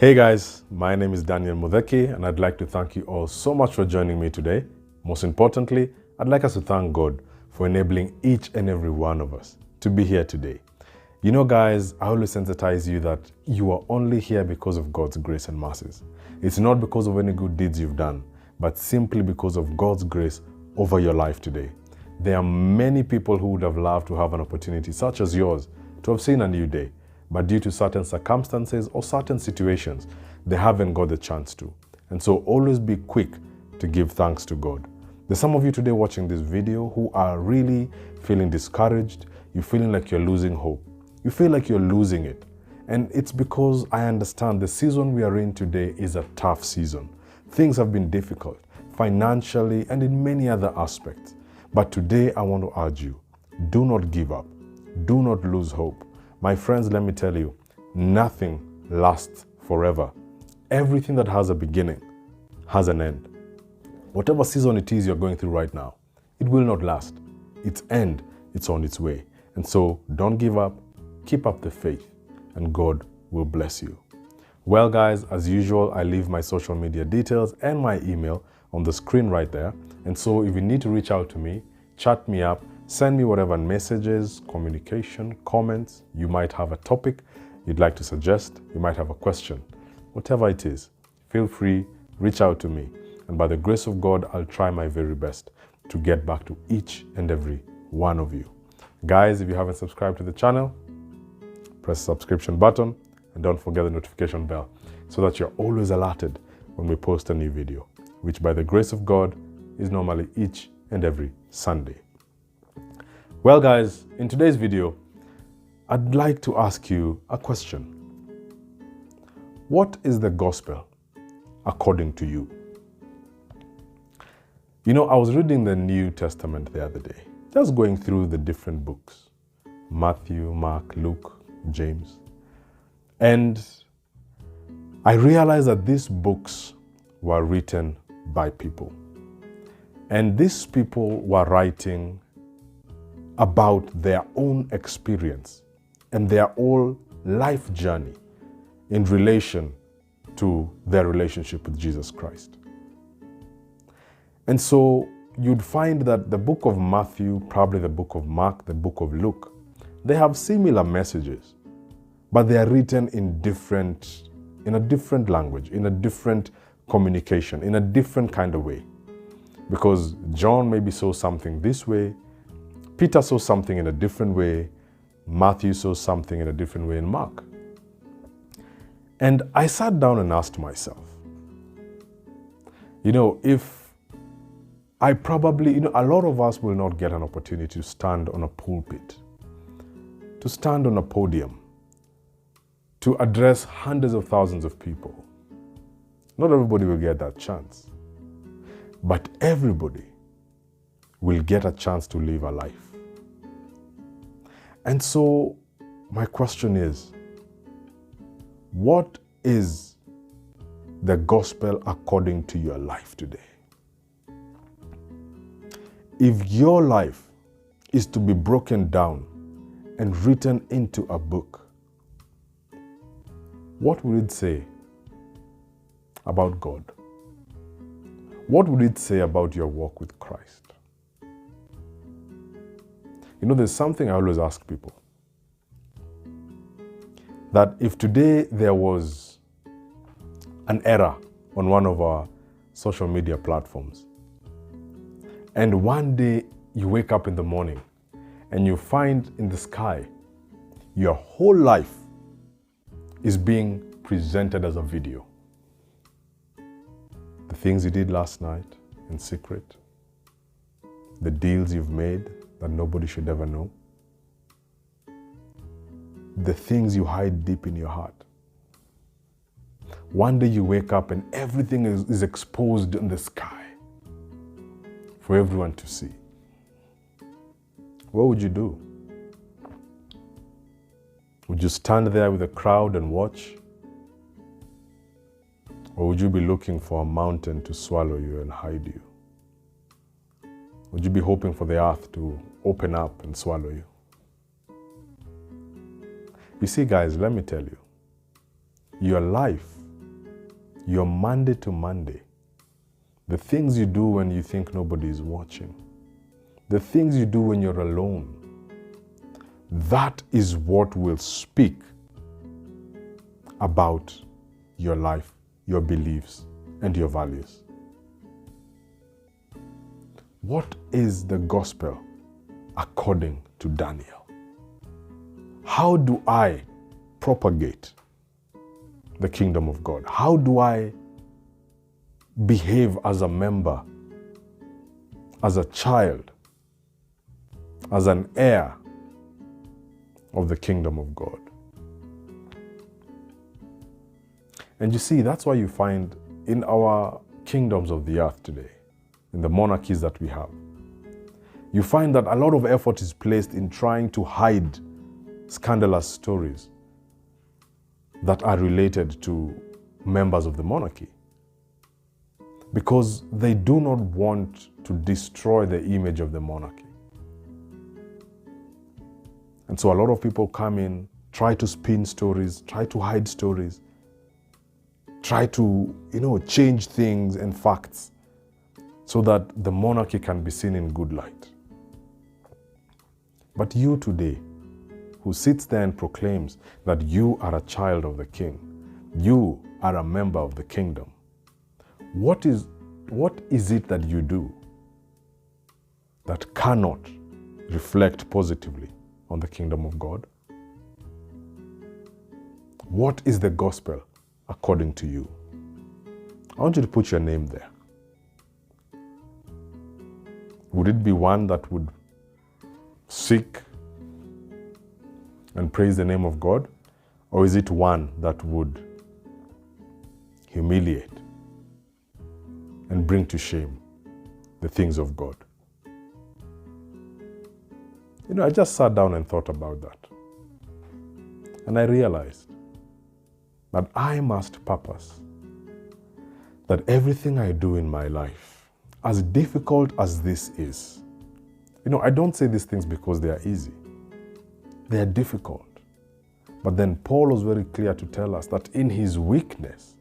Hey guys, my name is Daniel Mutheki, and I'd like to thank you all so much for joining me today. Most importantly, I'd like us to thank God for enabling each and every one of us to be here today. You know guys, I always sensitize you that you are only here because of God's grace and mercies. It's not because of any good deeds you've done, but simply because of God's grace over your life today. There are many people who would have loved to have an opportunity such as yours to have seen a new day, but due to certain circumstances or certain situations, they haven't got the chance to. And so always be quick to give thanks to God. There's some of you today watching this video who are really feeling discouraged. You're feeling like you're losing hope. You feel like you're losing it. And it's because I understand the season we are in today is a tough season. Things have been difficult, financially and in many other aspects. But today I want to urge you, do not give up. Do not lose hope. My friends, let me tell you, nothing lasts forever. Everything that has a beginning has an end. Whatever season it is you're going through right now, it will not last. Its end, it's on its way. And so don't give up, keep up the faith, and God will bless you. Well guys, as usual, I leave my social media details and my email on the screen right there. And so if you need to reach out to me, chat me up, send me whatever messages, communication, comments. You might have a topic you'd like to suggest. You might have a question. Whatever it is, feel free, reach out to me. And by the grace of God, I'll try my very best to get back to each and every one of you. Guys, if you haven't subscribed to the channel, press the subscription button and don't forget the notification bell so that you're always alerted when we post a new video, which by the grace of God is normally each and every Sunday. Well guys, in today's video, I'd like to ask you a question. What is the gospel according to you? You know, I was reading the New Testament the other day, just going through the different books, Matthew, Mark, Luke, James. And I realized that these books were written by people. And these people were writing about their own experience and their whole life journey in relation to their relationship with Jesus Christ. And so you'd find that the book of Matthew, probably the book of Mark, the book of Luke, they have similar messages, but they are written in a different language, in a different communication, in a different kind of way. Because John maybe saw something this way, Peter saw something in a different way, Matthew saw something in a different way in Mark. And I sat down and asked myself, if I probably, a lot of us will not get an opportunity to stand on a pulpit, to stand on a podium, to address hundreds of thousands of people. Not everybody will get that chance, but everybody will get a chance to live a life. And so my question is, what is the gospel according to your life today? If your life is to be broken down and written into a book, what would it say about God? What would it say about your walk with Christ? There's something I always ask people. That if today there was an error on one of our social media platforms, and one day you wake up in the morning and you find in the sky your whole life is being presented as a video. The things you did last night in secret, the deals you've made that nobody should ever know, the things you hide deep in your heart. One day you wake up and everything is exposed in the sky for everyone to see. What would you do? Would you stand there with a crowd and watch? Or would you be looking for a mountain to swallow you and hide you? Would you be hoping for the earth to open up and swallow you? You see, guys, let me tell you, your life your Monday to Monday, the things you do when you think nobody is watching, the things you do when you're alone, that is what will speak about your life, your beliefs, and your values. What is the gospel according to Daniel? How do I propagate the kingdom of God? How do I behave as a member, as a child, as an heir of the kingdom of God? And you see, that's why you find in our kingdoms of the earth today, in the monarchies that we have, you find that a lot of effort is placed in trying to hide scandalous stories that are related to members of the monarchy, because they do not want to destroy the image of the monarchy. And so a lot of people come in, try to spin stories, try to hide stories, try to, change things and facts so that the monarchy can be seen in good light. But you today, who sits there and proclaims that you are a child of the king, you are a member of the kingdom, what is it that you do that cannot reflect positively on the kingdom of God? What is the gospel according to you? I want you to put your name there. Would it be one that would seek and praise the name of God? Or is it one that would humiliate and bring to shame the things of God? I just sat down and thought about that. And I realized that I must purpose that everything I do in my life, as difficult as this is, I don't say these things because they are easy. They are difficult. But then Paul was very clear to tell us that in his weakness,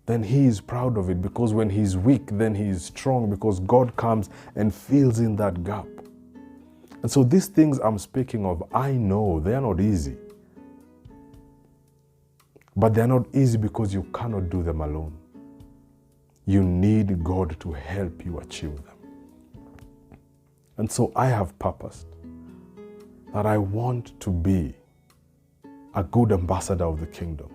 then he is proud of it, because when he's weak, then he is strong, because God comes and fills in that gap. And so these things I'm speaking of, I know they are not easy. But they are not easy because you cannot do them alone. You need God to help you achieve them. And so I have purposed that I want to be a good ambassador of the kingdom.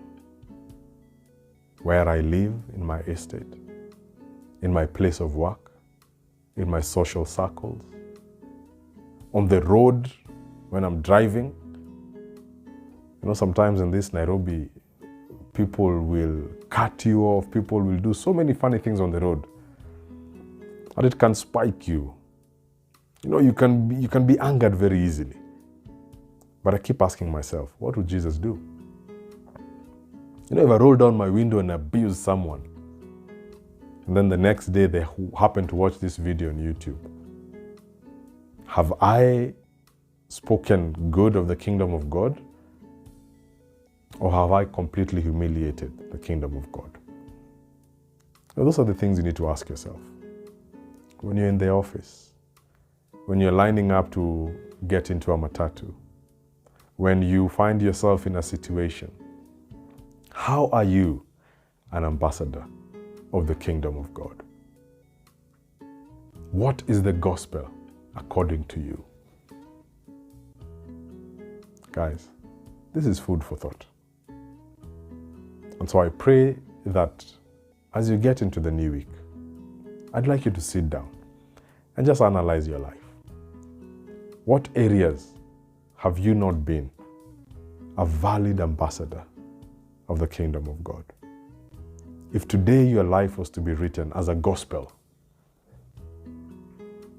Where I live, in my estate, in my place of work, in my social circles, on the road when I'm driving. Sometimes in this Nairobi, people will cut you off, people will do so many funny things on the road. And it can spike you. You can be angered very easily. But I keep asking myself, what would Jesus do? If I roll down my window and abuse someone, and then the next day they happen to watch this video on YouTube, have I spoken good of the kingdom of God? Or have I completely humiliated the kingdom of God? Now, those are the things you need to ask yourself. When you're in the office, when you're lining up to get into a matatu, when you find yourself in a situation, how are you an ambassador of the kingdom of God? What is the gospel according to you? Guys, this is food for thought. And so I pray that as you get into the new week, I'd like you to sit down and just analyze your life. What areas have you not been a valid ambassador of the kingdom of God? If today your life was to be written as a gospel,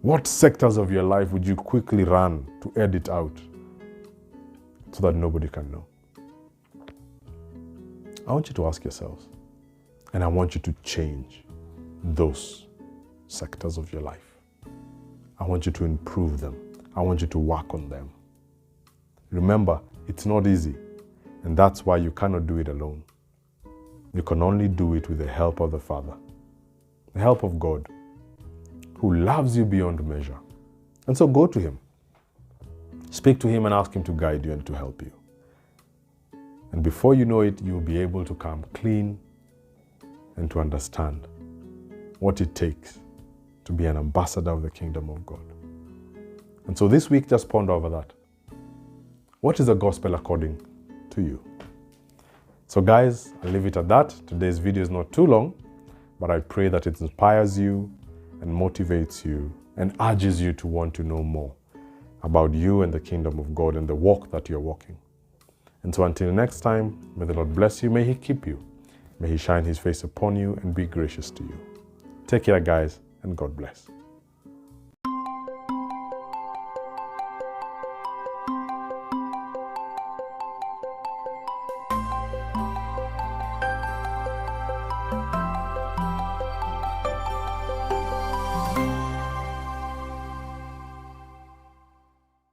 what sectors of your life would you quickly run to edit out so that nobody can know? I want you to ask yourselves, and I want you to change those sectors of your life. I want you to improve them. I want you to work on them. Remember, it's not easy, and that's why you cannot do it alone. You can only do it with the help of the Father, the help of God, who loves you beyond measure. And so go to Him. Speak to Him and ask Him to guide you and to help you. And before you know it, you'll be able to come clean and to understand what it takes to be an ambassador of the kingdom of God. And so this week, just ponder over that. What is the gospel according to you? So guys, I'll leave it at that. Today's video is not too long, but I pray that it inspires you and motivates you and urges you to want to know more about you and the kingdom of God and the walk that you're walking. And so until next time, may the Lord bless you, may He keep you, may He shine His face upon you and be gracious to you. Take care, guys, and God bless.